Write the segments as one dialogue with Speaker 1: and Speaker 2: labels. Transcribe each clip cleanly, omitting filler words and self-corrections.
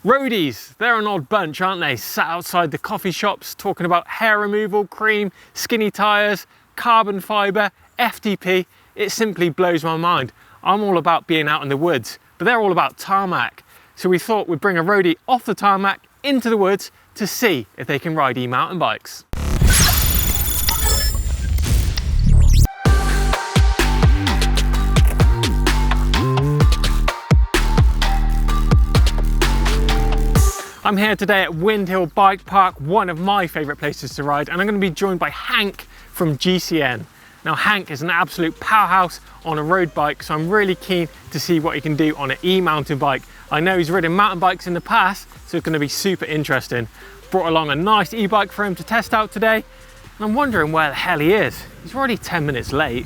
Speaker 1: Roadies, they're an odd bunch, aren't they? Sat outside the coffee shops talking about hair removal, cream, skinny tyres, carbon fibre, FTP. It simply blows my mind. I'm all about being out in the woods, but they're all about tarmac. So we thought we'd bring a roadie off the tarmac into the woods to see if they can ride e-mountain bikes. I'm here today at Windhill Bike Park, one of my favourite places to ride, and I'm going to be joined by Hank from GCN. Now Hank is an absolute powerhouse on a road bike, so I'm really keen to see what he can do on an e-mountain bike. I know he's ridden mountain bikes in the past, so it's going to be super interesting. Brought along a nice e-bike for him to test out today, and I'm wondering where the hell he is. He's already 10 minutes late.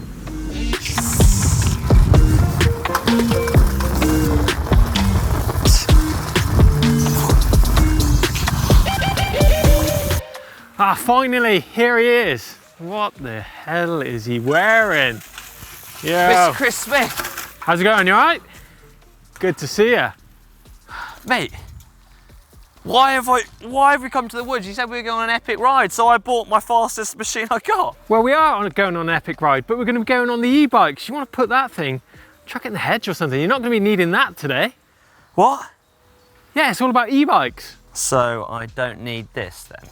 Speaker 1: Ah, finally, here he is. What the hell is he wearing? Yeah.
Speaker 2: Mr. Chris Smith.
Speaker 1: How's it going? You all right? Good to see you.
Speaker 2: Mate, why have we come to the woods? You said we were going on an epic ride, so I bought my fastest machine I got.
Speaker 1: Well, we are going on an epic ride, but we're going to be going on the e-bikes. You want to put that thing, chuck it in the hedge or something. You're not going to be needing that today.
Speaker 2: What?
Speaker 1: Yeah, it's all about e-bikes.
Speaker 2: So I don't need this then?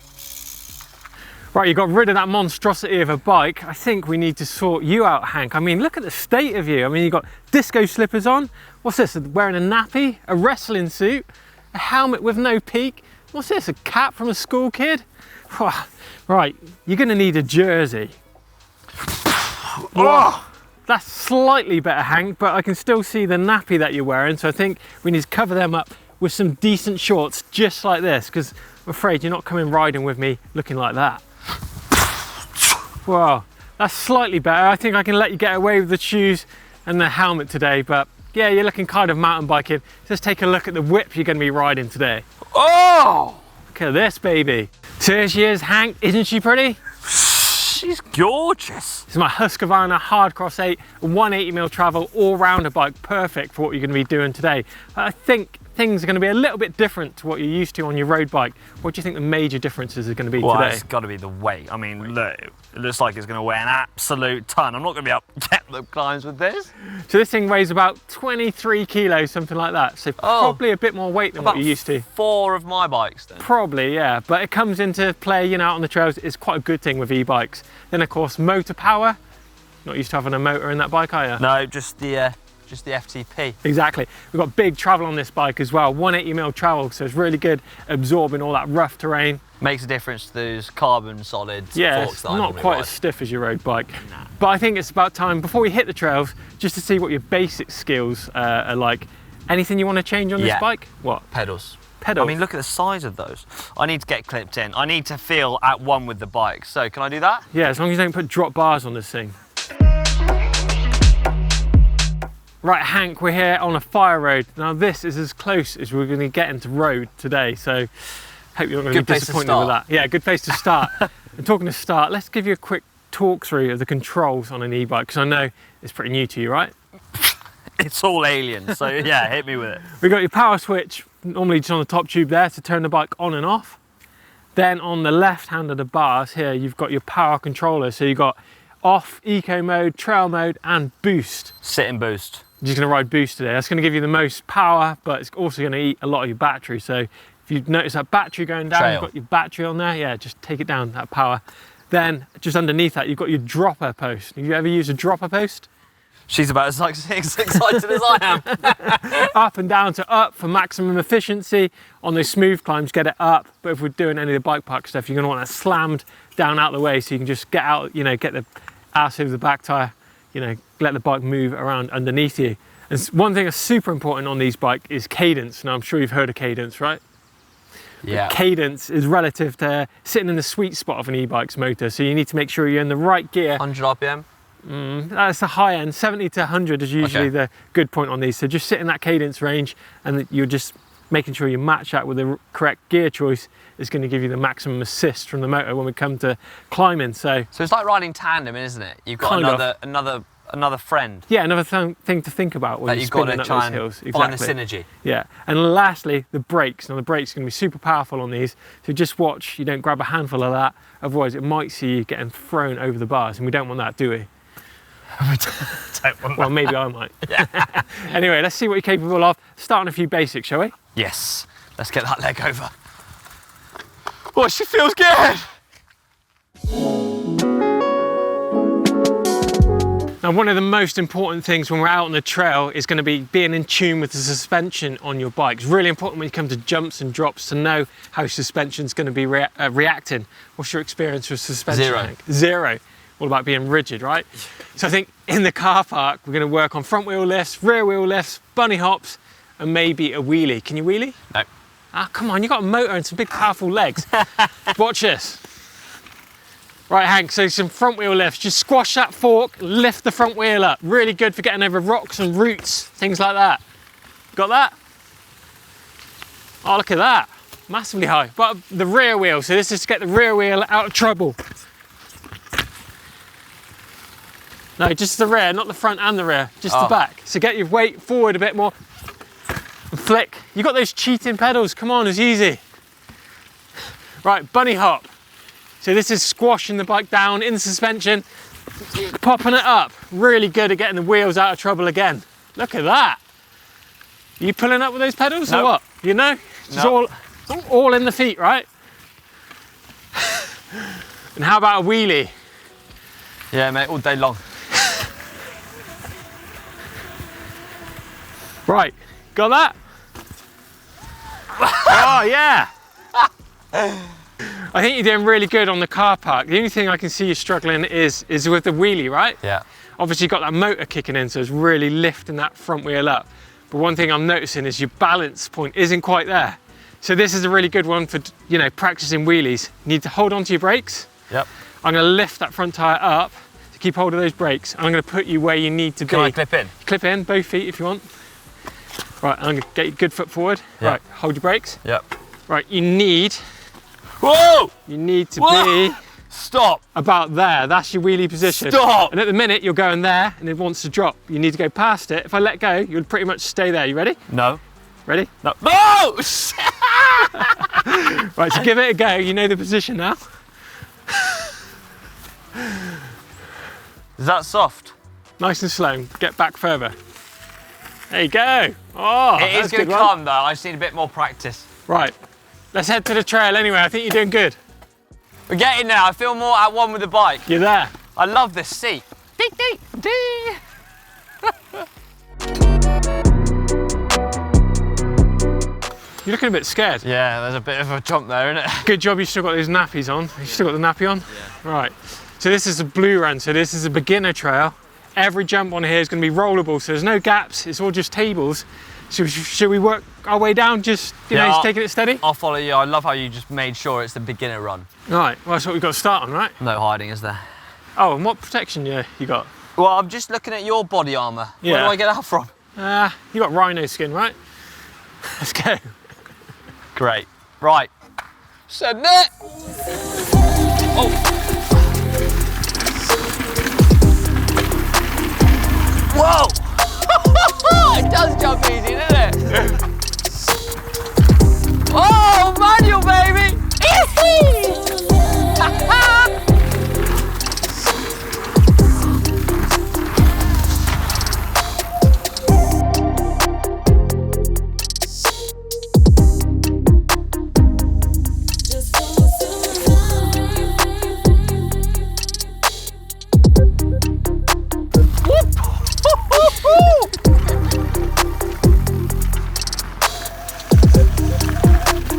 Speaker 1: Right, you got rid of that monstrosity of a bike. I think we need to sort you out, Hank. I mean, look at the state of you. I mean, you got disco slippers on. What's this, wearing a nappy, a wrestling suit, a helmet with no peak. What's this, a cap from a school kid? Right, you're gonna need a jersey. Whoa, that's slightly better, Hank, but I can still see the nappy that you're wearing, so I think we need to cover them up with some decent shorts, just like this, because I'm afraid you're not coming riding with me looking like that. Wow, that's slightly better. I think I can let you get away with the shoes and the helmet today, but yeah, you're looking kind of mountain biking. Let's take a look at the whip you're going to be riding today.
Speaker 2: Oh!
Speaker 1: Look at this, baby. So here she is, Hank. Isn't she pretty?
Speaker 2: She's gorgeous.
Speaker 1: This is my Husqvarna Hardcross 8, 180mm travel all-rounder bike, perfect for what you're going to be doing today. I think things are going to be a little bit different to what you're used to on your road bike. What do you think the major differences are going to be
Speaker 2: well,
Speaker 1: today?
Speaker 2: It's got to be the weight. I mean, look, it looks like it's going to weigh an absolute ton. I'm not going to be able to get the climbs with this.
Speaker 1: So this thing weighs about 23 kilos, something like that. So probably a bit more weight than what you're used to.
Speaker 2: 4 of my bikes then.
Speaker 1: Probably, yeah. But it comes into play, you know, out on the trails. It's quite a good thing with e-bikes. Then of course, motor power. Not used to having a motor in that bike, are you?
Speaker 2: No, just the FTP.
Speaker 1: Exactly. We've got big travel on this bike as well, 180mm travel, so it's really good absorbing all that rough terrain.
Speaker 2: Makes a difference to those carbon solid
Speaker 1: yeah,
Speaker 2: forks
Speaker 1: it's
Speaker 2: that I
Speaker 1: not
Speaker 2: normally
Speaker 1: quite
Speaker 2: ride.
Speaker 1: as stiff as your road bike.
Speaker 2: Nah.
Speaker 1: But I think it's about time, before we hit the trails, just to see what your basic skills are like. Anything you want to change on this bike? What?
Speaker 2: Pedals.
Speaker 1: Pedals?
Speaker 2: I mean, look at the size of those. I need to get clipped in. I need to feel at one with the bike. So can I do that?
Speaker 1: Yeah, as long as you don't put drop bars on this thing. Right, Hank, we're here on a fire road. Now this is as close as we're going to get into road today, so hope you're not going to be disappointed with that. Yeah, good place to start. And talking to start, let's give you a quick talk through of the controls on an e-bike, because I know it's pretty new to you, right?
Speaker 2: It's all alien, so yeah, hit me with it.
Speaker 1: We've got your power switch, normally just on the top tube there, to turn the bike on and off. Then on the left hand of the bars here, you've got your power controller. So you've got off, eco mode, trail mode, and boost.
Speaker 2: Sit and boost.
Speaker 1: I'm just going to ride boost today. That's going to give you the most power, but it's also going to eat a lot of your battery. So if you notice that battery going down, you've got your battery on there, yeah, just take it down, that power. Then just underneath that, you've got your dropper post. Have you ever used a dropper post?
Speaker 2: She's about as excited as I am.
Speaker 1: Up and down to up for maximum efficiency. On those smooth climbs, get it up. But if we're doing any of the bike park stuff, you're going to want that slammed down out of the way so you can just get out, you know, get the ass over the back tyre, you know, let the bike move around underneath you. And one thing that's super important on these bikes is cadence. Now, I'm sure you've heard of cadence, right?
Speaker 2: Yeah.
Speaker 1: But cadence is relative to sitting in the sweet spot of an e-bike's motor. So you need to make sure you're in the right gear.
Speaker 2: 100 RPM?
Speaker 1: That's the high end. 70 to 100 is usually the good point on these. So just sit in that cadence range, and you're just making sure you match that with the correct gear choice is going to give you the maximum assist from the motor when we come to climbing. So
Speaker 2: it's like riding tandem, isn't it? You've got another another friend.
Speaker 1: Yeah, another thing to think about when
Speaker 2: That
Speaker 1: you're
Speaker 2: you've got
Speaker 1: spinning
Speaker 2: to
Speaker 1: up
Speaker 2: try
Speaker 1: those hills.
Speaker 2: and find the synergy.
Speaker 1: Yeah, and lastly, the brakes. Now the brakes are going to be super powerful on these, so just watch you don't grab a handful of that, otherwise it might see you getting thrown over the bars, and we don't want that, do we?
Speaker 2: We don't want
Speaker 1: Well, maybe I might. Anyway, let's see what you're capable of. Start on a few basics, shall we?
Speaker 2: Yes, let's get that leg over. Oh, she feels good.
Speaker 1: Now, one of the most important things when we're out on the trail is going to be being in tune with the suspension on your bike. It's really important when you come to jumps and drops to know how suspension's going to be reacting. What's your experience with suspension?
Speaker 2: Zero.
Speaker 1: Hank? Zero. All about being rigid, right? So I think in the car park, we're going to work on front wheel lifts, rear wheel lifts, bunny hops, and maybe a wheelie. Can you wheelie?
Speaker 2: No.
Speaker 1: Ah, come on, you've got a motor and some big powerful legs. Watch this. Right, Hank, so some front wheel lifts. Just squash that fork, lift the front wheel up. Really good for getting over rocks and roots, things like that. Got that? Oh, look at that. Massively high. But the rear wheel, so this is to get the rear wheel out of trouble. No, just the rear, not the front and the rear, just the back. So get your weight forward a bit more. And flick. You got those cheating pedals, come on, it's easy. Right, bunny hop. So this is squashing the bike down in the suspension, popping it up. Really good at getting the wheels out of trouble again. Look at that. Are you pulling up with those pedals or what? You know? It's all in the feet, right? And how about a wheelie?
Speaker 2: Yeah, mate, all day long.
Speaker 1: Right, got that? Oh, yeah. I think you're doing really good on the car park. The only thing I can see you struggling is with the wheelie, right?
Speaker 2: Yeah.
Speaker 1: Obviously you've got that motor kicking in, so it's really lifting that front wheel up. But one thing I'm noticing is your balance point isn't quite there. So this is a really good one for, you know, practicing wheelies. You need to hold onto your brakes.
Speaker 2: Yep.
Speaker 1: I'm gonna lift that front tire up to keep hold of those brakes. And I'm gonna put you where you need to be.
Speaker 2: Can I clip in?
Speaker 1: Clip in, both feet if you want. Right, I'm gonna get your good foot forward.
Speaker 2: Yep.
Speaker 1: Right, hold your brakes.
Speaker 2: Yep.
Speaker 1: Right, you need
Speaker 2: Whoa!
Speaker 1: to be
Speaker 2: Stop.
Speaker 1: about there. That's your wheelie position.
Speaker 2: Stop.
Speaker 1: And at the minute, you're going there and it wants to drop. You need to go past it. If I let go, you'll pretty much stay there. You ready?
Speaker 2: No.
Speaker 1: Ready?
Speaker 2: No. No!
Speaker 1: Right, so give it a go. You know the position now.
Speaker 2: Is that soft?
Speaker 1: Nice and slow. Get back further. There you go. Oh,
Speaker 2: It is going to come though. I just need a bit more practice.
Speaker 1: Right. Let's head to the trail anyway. I think you're doing good.
Speaker 2: We're getting there. I feel more at one with the bike.
Speaker 1: You're there.
Speaker 2: I love this seat. Dee, dee, dee.
Speaker 1: You're looking a bit scared.
Speaker 2: Yeah, there's a bit of a jump there, isn't it?
Speaker 1: Good job you still got those nappies on. You still got the nappy on? Yeah. Right. So this is a blue run. So this is a beginner trail. Every jump on here is going to be rollable. So there's no gaps. It's all just tables. So should we work our way down just, you know, just taking it steady?
Speaker 2: I'll follow you. I love how you just made sure it's the beginner run.
Speaker 1: Right. Well, that's what we've got to start on, right?
Speaker 2: No hiding, is there?
Speaker 1: Oh, and what protection you got?
Speaker 2: Well, I'm just looking at your body armour.
Speaker 1: Yeah.
Speaker 2: Where do I get that from?
Speaker 1: You got rhino skin, right? Let's go.
Speaker 2: Great. Right. Send it. Oh. Whoa! It does jump easy, doesn't it? Oh, manual, baby!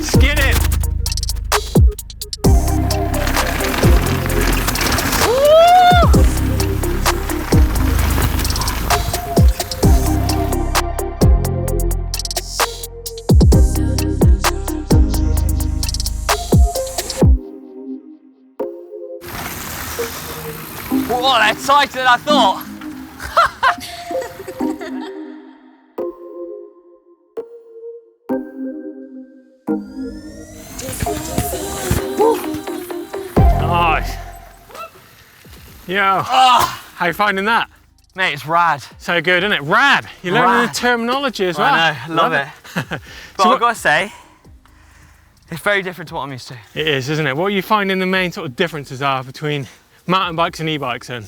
Speaker 1: Skin it.
Speaker 2: Whoa, that's tighter than I thought.
Speaker 1: Nice. Yo. How you finding that?
Speaker 2: Mate, it's rad.
Speaker 1: So good, isn't it? Rad. You're learning the terminology as well.
Speaker 2: I know, love it. But I've got to say, it's very different to what I'm used to.
Speaker 1: It is, isn't it? What are you finding the main sort of differences are between mountain bikes and e-bikes then?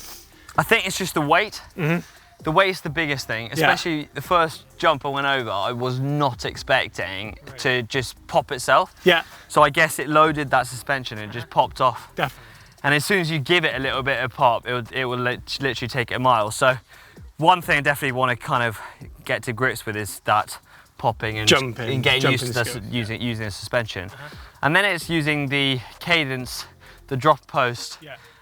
Speaker 2: I think it's just the weight. The weight's the biggest thing, especially the first jump I went over, I was not expecting to just pop itself.
Speaker 1: Yeah.
Speaker 2: So I guess it loaded that suspension and it just popped off.
Speaker 1: Definitely.
Speaker 2: And as soon as you give it a little bit of pop, it will literally take it a mile. So one thing I definitely want to kind of get to grips with is that popping and
Speaker 1: jumping,
Speaker 2: getting used to using the suspension. And then it's using the cadence, the drop post,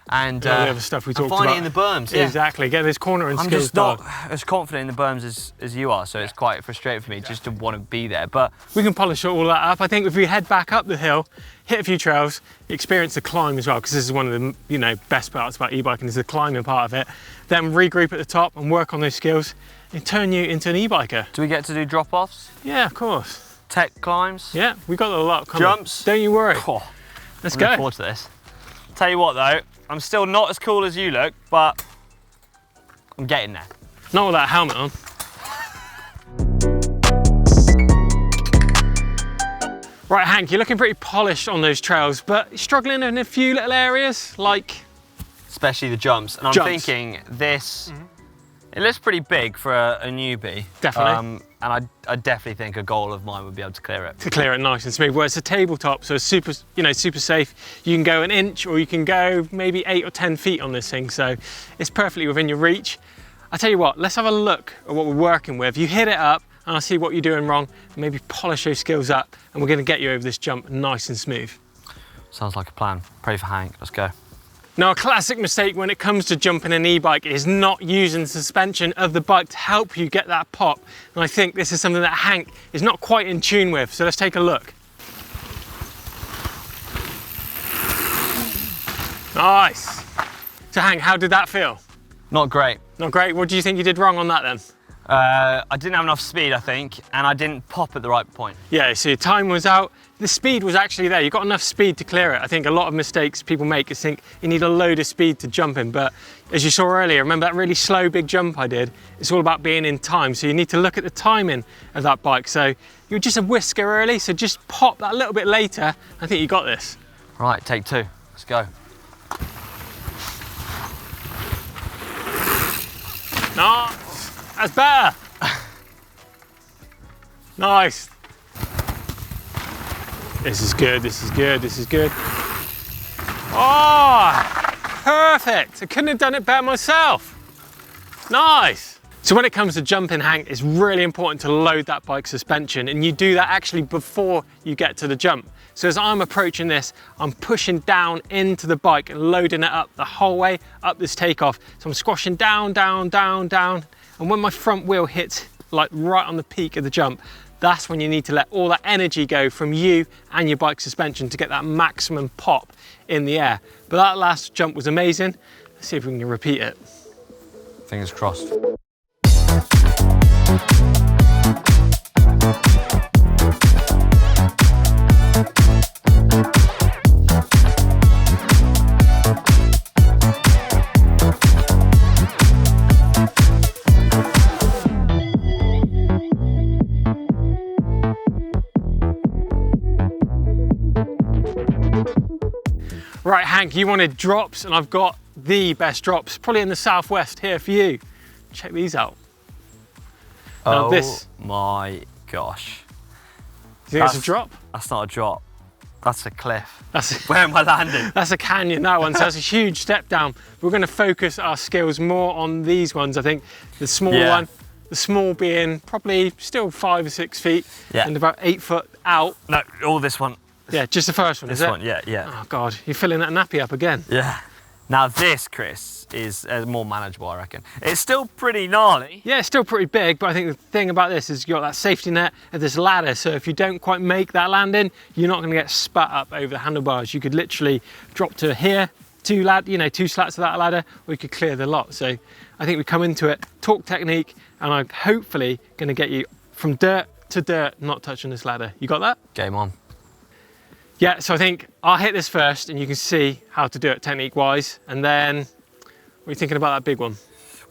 Speaker 2: and
Speaker 1: all the other stuff we talked about.
Speaker 2: finding in the berms.
Speaker 1: Exactly, get this corner and
Speaker 2: I'm
Speaker 1: skills
Speaker 2: just not as confident in the berms as you are, so it's quite frustrating for me just to want to be there. But
Speaker 1: we can polish all that up. I think if we head back up the hill, hit a few trails, experience the climb as well, because this is one of the best parts about e-biking is the climbing part of it. Then regroup at the top and work on those skills and turn you into an e-biker.
Speaker 2: do we get to do drop-offs?
Speaker 1: Yeah, of course.
Speaker 2: Tech climbs?
Speaker 1: Yeah, we got a lot coming.
Speaker 2: Jumps?
Speaker 1: Don't you worry.
Speaker 2: Oh,
Speaker 1: Let's
Speaker 2: I'm
Speaker 1: go.
Speaker 2: looking forward to this. Tell you what though, I'm still not as cool as you look, but I'm getting there.
Speaker 1: Not with that helmet on. Right, Hank, you're looking pretty polished on those trails, but you're struggling in a few little areas, like...
Speaker 2: Especially the jumps. And I'm thinking this, it looks pretty big for a newbie.
Speaker 1: Definitely.
Speaker 2: And I definitely think a goal of mine would be able to clear it.
Speaker 1: To clear it nice and smooth. Well, it's a tabletop, so it's super, super safe. You can go an inch or you can go maybe 8 or 10 feet on this thing, so it's perfectly within your reach. I tell you what, let's have a look at what we're working with. You hit it up and I'll see what you're doing wrong, and maybe polish those skills up, and we're gonna get you over this jump nice and smooth.
Speaker 2: Sounds like a plan. Pray for Hank, let's go.
Speaker 1: Now, a classic mistake when it comes to jumping an e-bike is not using the suspension of the bike to help you get that pop. And I think this is something that Hank is not quite in tune with, so let's take a look. Nice. So Hank, how did that feel?
Speaker 2: Not great.
Speaker 1: Not great. What do you think you did wrong on that then?
Speaker 2: I didn't have enough speed, I think, and I didn't pop at the right point.
Speaker 1: Yeah, so your time was out. The speed was actually there. You got enough speed to clear it. I think a lot of mistakes people make is think you need a load of speed to jump in, but as you saw earlier, remember that really slow big jump I did? It's all about being in time, so you need to look at the timing of that bike. So you were just a whisker early, so just pop that a little bit later. I think you got this.
Speaker 2: Right, take two, let's go.
Speaker 1: No, that's better. Nice. This is good, this is good, this is good. Oh, perfect. I couldn't have done it better myself. Nice. So when it comes to jumping, Hank, it's really important to load that bike suspension, and you do that actually before you get to the jump. So as I'm approaching this, I'm pushing down into the bike and loading it up the whole way up this takeoff. So I'm squashing down, down, down, down. And when my front wheel hits like right on the peak of the jump, that's when you need to let all that energy go from you and your bike suspension to get that maximum pop in the air. But that last jump was amazing. Let's see if we can repeat it.
Speaker 2: Fingers crossed.
Speaker 1: Right, Hank, you wanted drops, and I've got the best drops, probably in the southwest here for you. Check these out. Now this.
Speaker 2: My gosh.
Speaker 1: Do you think it's a drop?
Speaker 2: That's not a drop. That's a cliff.
Speaker 1: That's
Speaker 2: Where am I landing?
Speaker 1: That's a canyon, that one, so that's a huge step down. We're going to focus our skills more on these ones. I think the small one, the small being probably still 5 or 6 feet and about 8 foot out.
Speaker 2: No, all this one.
Speaker 1: Yeah, just the first one,
Speaker 2: this
Speaker 1: is it?
Speaker 2: one, yeah.
Speaker 1: Oh God, you're filling that nappy up again.
Speaker 2: Yeah. Now this, Chris, is more manageable, I reckon. It's still pretty gnarly.
Speaker 1: Yeah, it's still pretty big, but I think the thing about this is you've got that safety net of this ladder, so if you don't quite make that landing, you're not gonna get spat up over the handlebars. You could literally drop to here, two slats of that ladder, or you could clear the lot. So I think we come into it, talk technique, and I'm hopefully gonna get you from dirt to dirt, not touching this ladder. You got that?
Speaker 2: Game on.
Speaker 1: Yeah, so I think I'll hit this first and you can see how to do it technique-wise, and then what are you thinking about that big one?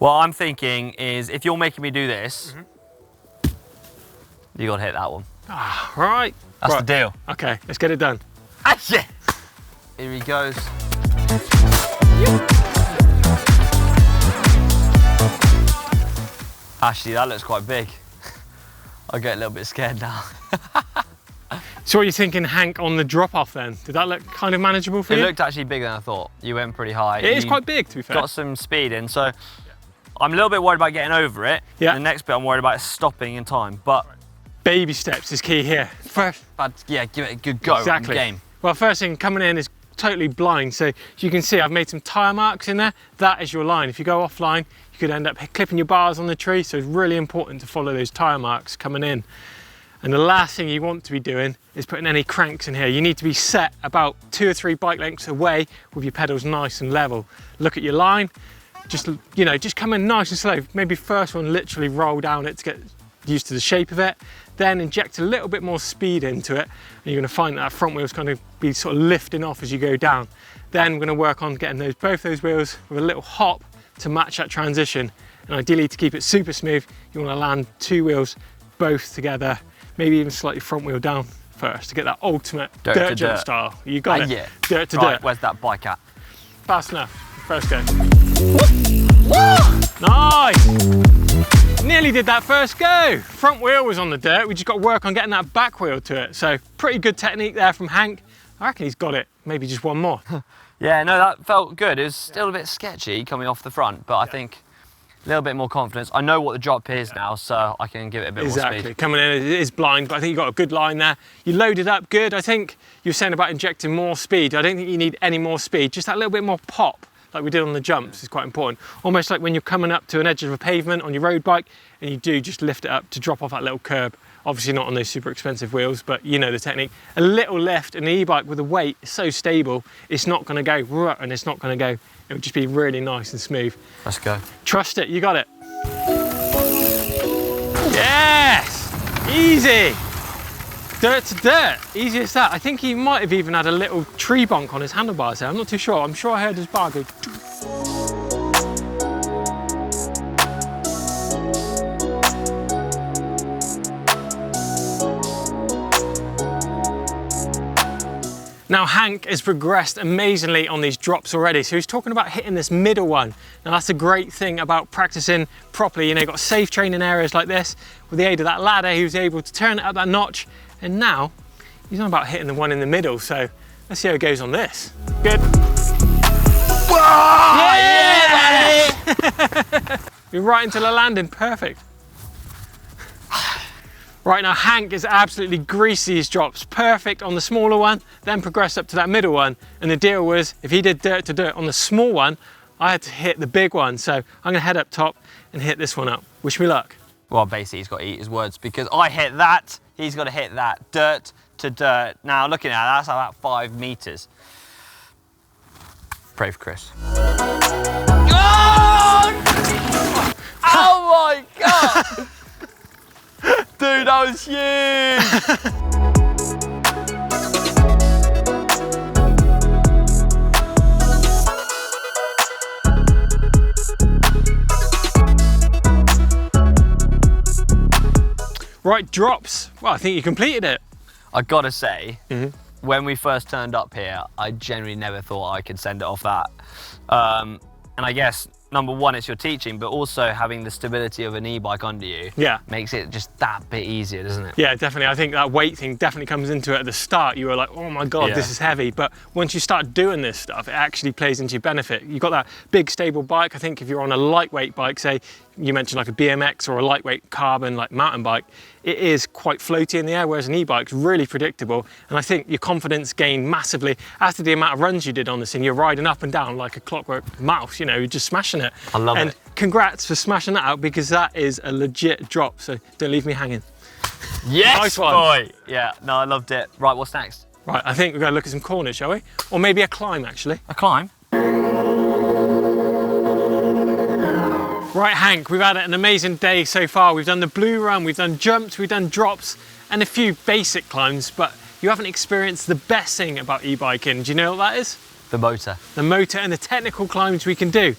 Speaker 2: What I'm thinking is, if you're making me do this, you gotta hit that one.
Speaker 1: Ah, right.
Speaker 2: That's the deal.
Speaker 1: Okay, let's get it done.
Speaker 2: Ah, yeah. Here he goes. Actually, that looks quite big. I get a little bit scared now.
Speaker 1: So what are you thinking, Hank, on the drop-off then? Did that look kind of manageable for you?
Speaker 2: It looked actually bigger than I thought. You went pretty high.
Speaker 1: It is quite big, to be fair.
Speaker 2: Got some speed in, so I'm a little bit worried about getting over it.
Speaker 1: Yeah.
Speaker 2: The next bit I'm worried about is stopping in time, but...
Speaker 1: Baby steps is key here. First,
Speaker 2: yeah, give it a good go.
Speaker 1: exactly.
Speaker 2: Game.
Speaker 1: Well, first thing, coming in is totally blind. So as you can see, I've made some tire marks in there. That is your line. If you go offline, you could end up clipping your bars on the tree. So it's really important to follow those tire marks coming in. And the last thing you want to be doing is putting any cranks in here. You need to be set about 2 or 3 bike lengths away with your pedals nice and level. Look at your line, just, you know, just come in nice and slow. Maybe first one, literally roll down it to get used to the shape of it. Then inject a little bit more speed into it. And you're gonna find that front wheel's kind of be sort of lifting off as you go down. Then we're gonna work on getting both those wheels with a little hop to match that transition. And ideally, to keep it super smooth, you wanna land 2 wheels both together, maybe even slightly front wheel down first to get that ultimate dirt jump style. You got it.
Speaker 2: Yeah.
Speaker 1: Dirt to
Speaker 2: right,
Speaker 1: dirt.
Speaker 2: Where's that bike at?
Speaker 1: Fast enough. First go. Nice. Nearly did that first go. Front wheel was on the dirt. We just got to work on getting that back wheel to it. So pretty good technique there from Hank. I reckon he's got it. Maybe just one more.
Speaker 2: Yeah, no, that felt good. It was still a bit sketchy coming off the front, but I think a little bit more confidence. I know what the drop is now, so I can give it a bit more speed.
Speaker 1: Exactly. Coming in, it is blind, but I think you got a good line there. You loaded up good. I think you were saying about injecting more speed. I don't think you need any more speed. Just that little bit more pop, like we did on the jumps, is quite important. Almost like when you're coming up to an edge of a pavement on your road bike, and you do just lift it up to drop off that little curb. Obviously not on those super expensive wheels, but you know the technique. A little lift, and the e-bike with the weight is so stable, it's not gonna go, and it's not gonna go. It'll just be really nice and smooth.
Speaker 2: Let's go.
Speaker 1: Trust it, you got it. Yes, easy. Dirt to dirt, easy as that. I think he might have even had a little tree bonk on his handlebars there. I'm not too sure. I'm sure I heard his bar go. Now Hank has progressed amazingly on these drops already. So he's talking about hitting this middle one. Now that's a great thing about practicing properly. You know, you've got safe training areas like this. With the aid of that ladder, he was able to turn it up that notch. And now he's on about hitting the one in the middle. So let's see how it goes on this. Good. Whoa! Yeah! You're right into the landing, perfect. Right, now Hank is absolutely greased these drops. Perfect on the smaller one, then progressed up to that middle one. And the deal was, if he did dirt to dirt on the small one, I had to hit the big one. So I'm gonna head up top and hit this one up. Wish me luck.
Speaker 2: Well, basically he's got to eat his words because I hit that, he's got to hit that. Dirt to dirt. Now looking at that, that's about 5 meters. Pray for Chris. Oh! Oh my God! Dude, that was huge!
Speaker 1: Right, drops. Well, I think you completed it.
Speaker 2: I gotta say, when we first turned up here, I genuinely never thought I could send it off that. And I guess, number one, it's your teaching, but also having the stability of an e-bike under you makes it just that bit easier, doesn't it?
Speaker 1: Yeah, definitely. I think that weight thing definitely comes into it at the start. You were like, oh my God, this is heavy. But once you start doing this stuff, it actually plays into your benefit. You've got that big, stable bike. I think if you're on a lightweight bike, say, you mentioned like a BMX or a lightweight carbon like mountain bike, it is quite floaty in the air, whereas an e-bike's really predictable. And I think your confidence gained massively as to the amount of runs you did on this thing. You're riding up and down like a clockwork mouse, you know, you're just smashing it.
Speaker 2: I love it.
Speaker 1: And congrats for smashing that out because that is a legit drop, so don't leave me hanging.
Speaker 2: Yes,
Speaker 1: nice one.
Speaker 2: Boy. Yeah, no, I loved it. Right, what's next?
Speaker 1: Right, I think we're gonna look at some corners, shall we? Or maybe a climb, actually.
Speaker 2: A climb?
Speaker 1: Right, Hank, we've had an amazing day so far. We've done the blue run, we've done jumps, we've done drops, and a few basic climbs, but you haven't experienced the best thing about e-biking. Do you know what that is?
Speaker 2: The motor.
Speaker 1: The motor and the technical climbs we can do.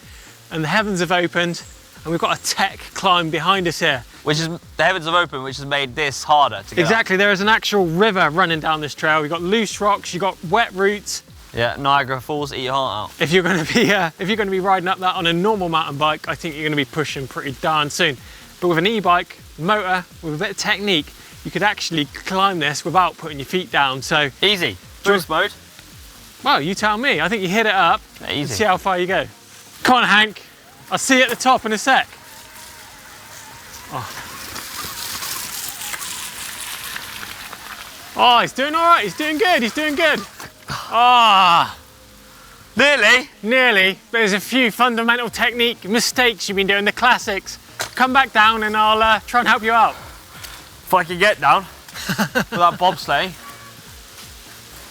Speaker 1: And the heavens have opened, and we've got a tech climb behind us here.
Speaker 2: Which is, the heavens have opened, which has made this harder to get
Speaker 1: Exactly, there is an actual river running down this trail. We've got loose rocks, you've got wet roots.
Speaker 2: Yeah, Niagara Falls, eat your heart out.
Speaker 1: If you're going to be riding up that on a normal mountain bike, I think you're going to be pushing pretty darn soon. But with an e-bike motor, with a bit of technique, you could actually climb this without putting your feet down. So
Speaker 2: easy. Boost mode.
Speaker 1: Well, you tell me. I think you hit it up.
Speaker 2: Yeah, easy.
Speaker 1: And see how far you go. Come on, Hank. I'll see you at the top in a sec. Oh, he's doing all right. He's doing good. He's doing good. Ah.
Speaker 2: Nearly.
Speaker 1: Nearly. But there's a few fundamental technique mistakes you've been doing, the classics. Come back down and I'll try and help you out.
Speaker 2: If I can get down without bobsleighing.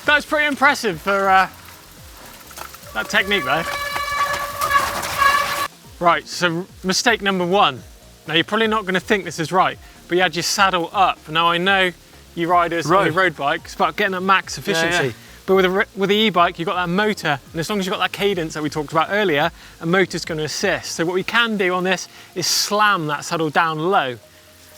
Speaker 1: That was pretty impressive for that technique though. Right, so mistake number one. Now you're probably not going to think this is right, but you had your saddle up. Now I know you riders on your road bike, it's about getting that max efficiency.
Speaker 2: Yeah.
Speaker 1: But with the e-bike, you've got that motor, and as long as you've got that cadence that we talked about earlier, a motor's going to assist. So what we can do on this is slam that saddle down low.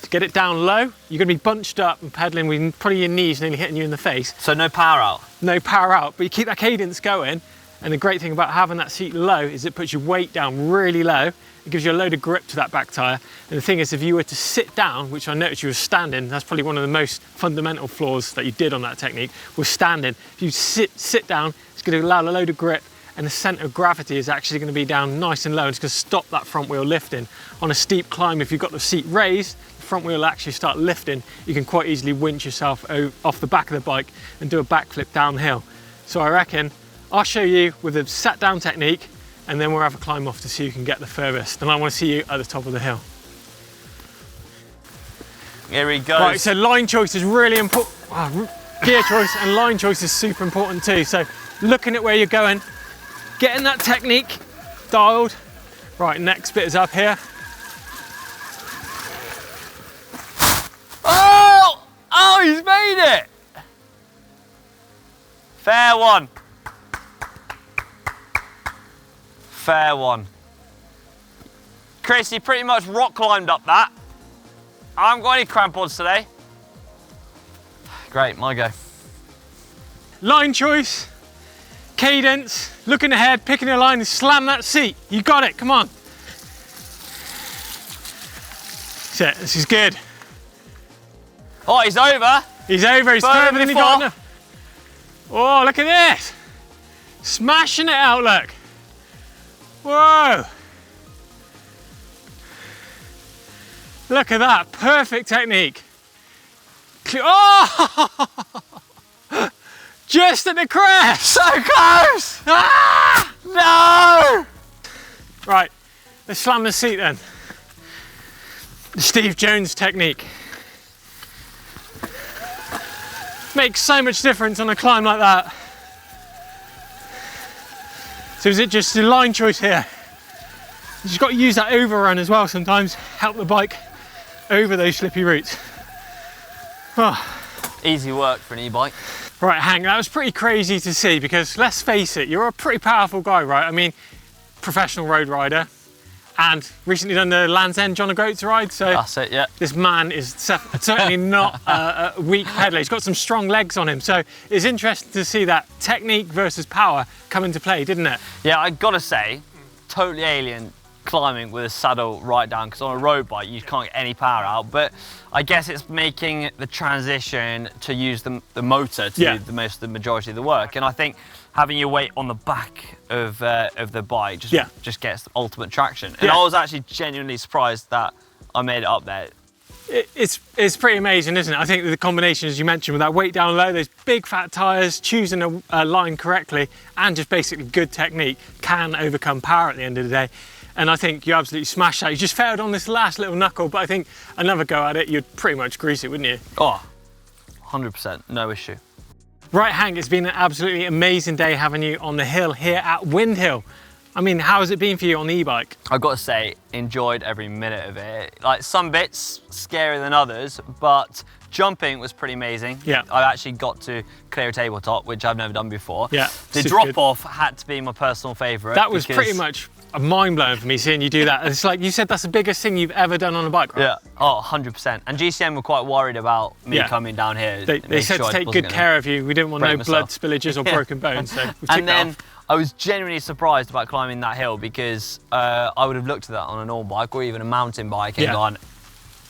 Speaker 1: To get it down low, you're going to be bunched up and pedaling with probably your knees nearly hitting you in the face.
Speaker 2: So no power out?
Speaker 1: No power out, but you keep that cadence going. And the great thing about having that seat low is it puts your weight down really low. It gives you a load of grip to that back tyre. And the thing is, if you were to sit down, which I noticed you were standing, that's probably one of the most fundamental flaws that you did on that technique, was standing. If you sit down, it's going to allow a load of grip, and the centre of gravity is actually going to be down nice and low. And it's going to stop that front wheel lifting. On a steep climb, if you've got the seat raised, the front wheel will actually start lifting. You can quite easily winch yourself off the back of the bike and do a backflip downhill. So I reckon I'll show you with a sat down technique, and then we'll have a climb off to see who can get the furthest. And I want to see you at the top of the hill.
Speaker 2: Here he goes.
Speaker 1: Right, so line choice is really important. Gear choice and line choice is super important too. So looking at where you're going, getting that technique dialed. Right, next bit is up here.
Speaker 2: Oh! Oh, he's made it! Fair one. Fair one. Chris, you pretty much rock climbed up that. I haven't got any crampons today. Great, my go.
Speaker 1: Line choice, cadence, looking ahead, picking a line and slam that seat. You got it, come on. That's it, this is good.
Speaker 2: Oh, he's over.
Speaker 1: He's over, he's further than he got enough. Oh, look at this. Smashing it out, look. Whoa! Look at that, perfect technique. Oh! Just at the crest!
Speaker 2: So close!
Speaker 1: Ah!
Speaker 2: No!
Speaker 1: Right, let's slam the seat then. The Steve Jones technique. Makes so much difference on a climb like that. So is it just the line choice here? You just got to use that overrun as well sometimes, help the bike over those slippy routes. Oh.
Speaker 2: Easy work for an e-bike.
Speaker 1: Right, Hank, that was pretty crazy to see because let's face it, you're a pretty powerful guy, right? I mean, professional road rider and recently done the Land's End John O'Groats ride. So
Speaker 2: that's it, yeah.
Speaker 1: This man is certainly not a weak pedaler. He's got some strong legs on him. So it's interesting to see that technique versus power come into play, didn't it?
Speaker 2: Yeah, I gotta say, totally alien climbing with a saddle right down, because on a road bike you can't get any power out, but I guess it's making the transition to use the motor to do the majority of the work. And I think having your weight on the back of the bike just gets the ultimate traction. And I was actually genuinely surprised that I made it up there.
Speaker 1: It's pretty amazing, isn't it? I think the combination, as you mentioned, with that weight down low, those big fat tyres, choosing a line correctly, and just basically good technique can overcome power at the end of the day. And I think you absolutely smashed that. You just failed on this last little knuckle, but I think another go at it, you'd pretty much grease it, wouldn't you?
Speaker 2: Oh, 100%, no issue.
Speaker 1: Right, Hank, it's been an absolutely amazing day having you on the hill here at Windhill. I mean, how has it been for you on the e-bike?
Speaker 2: I've got to say, enjoyed every minute of it. Like, some bits scarier than others, but jumping was pretty amazing.
Speaker 1: Yeah.
Speaker 2: I actually got to clear a tabletop, which I've never done before.
Speaker 1: Yeah.
Speaker 2: The drop-off had to be my personal favourite.
Speaker 1: That was pretty much mind-blowing for me seeing you do that. It's like you said, that's the biggest thing you've ever done on a bike, right?
Speaker 2: Yeah, oh, 100%. And GCN were quite worried about me coming down here.
Speaker 1: They said to take good care of you. We didn't want no blood spillages or broken bones, so we
Speaker 2: and then I was genuinely surprised about climbing that hill because I would have looked at that on a normal bike or even a mountain bike and gone,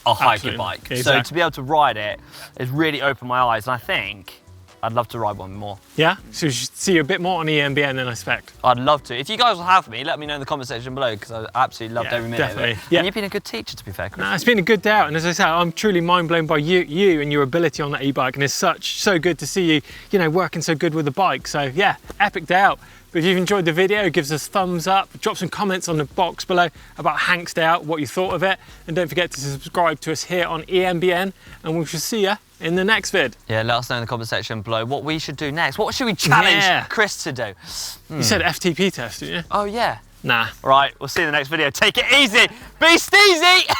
Speaker 2: I'll hike a bike. Exactly. So to be able to ride it has really opened my eyes, and I think I'd love to ride one more. Yeah? So we should see you a bit more on EMBN than I expect. I'd love to. If you guys will have me, let me know in the comment section below, because I absolutely loved every minute of it. Yeah. And you've been a good teacher, to be fair, Chris. No, it's been a good day out, and as I say, I'm truly mind blown by you and your ability on that e-bike, and it's so good to see you, working so good with the bike. So yeah, epic day out. But if you've enjoyed the video, give us a thumbs up, drop some comments on the box below about Hank's day out, what you thought of it, and don't forget to subscribe to us here on EMBN, and we shall see you in the next vid. Yeah, let us know in the comment section below what we should do next. What should we challenge Chris to do? You said FTP test, didn't you? Oh yeah. Nah. Right, we'll see you in the next video. Take it easy. Be steezy.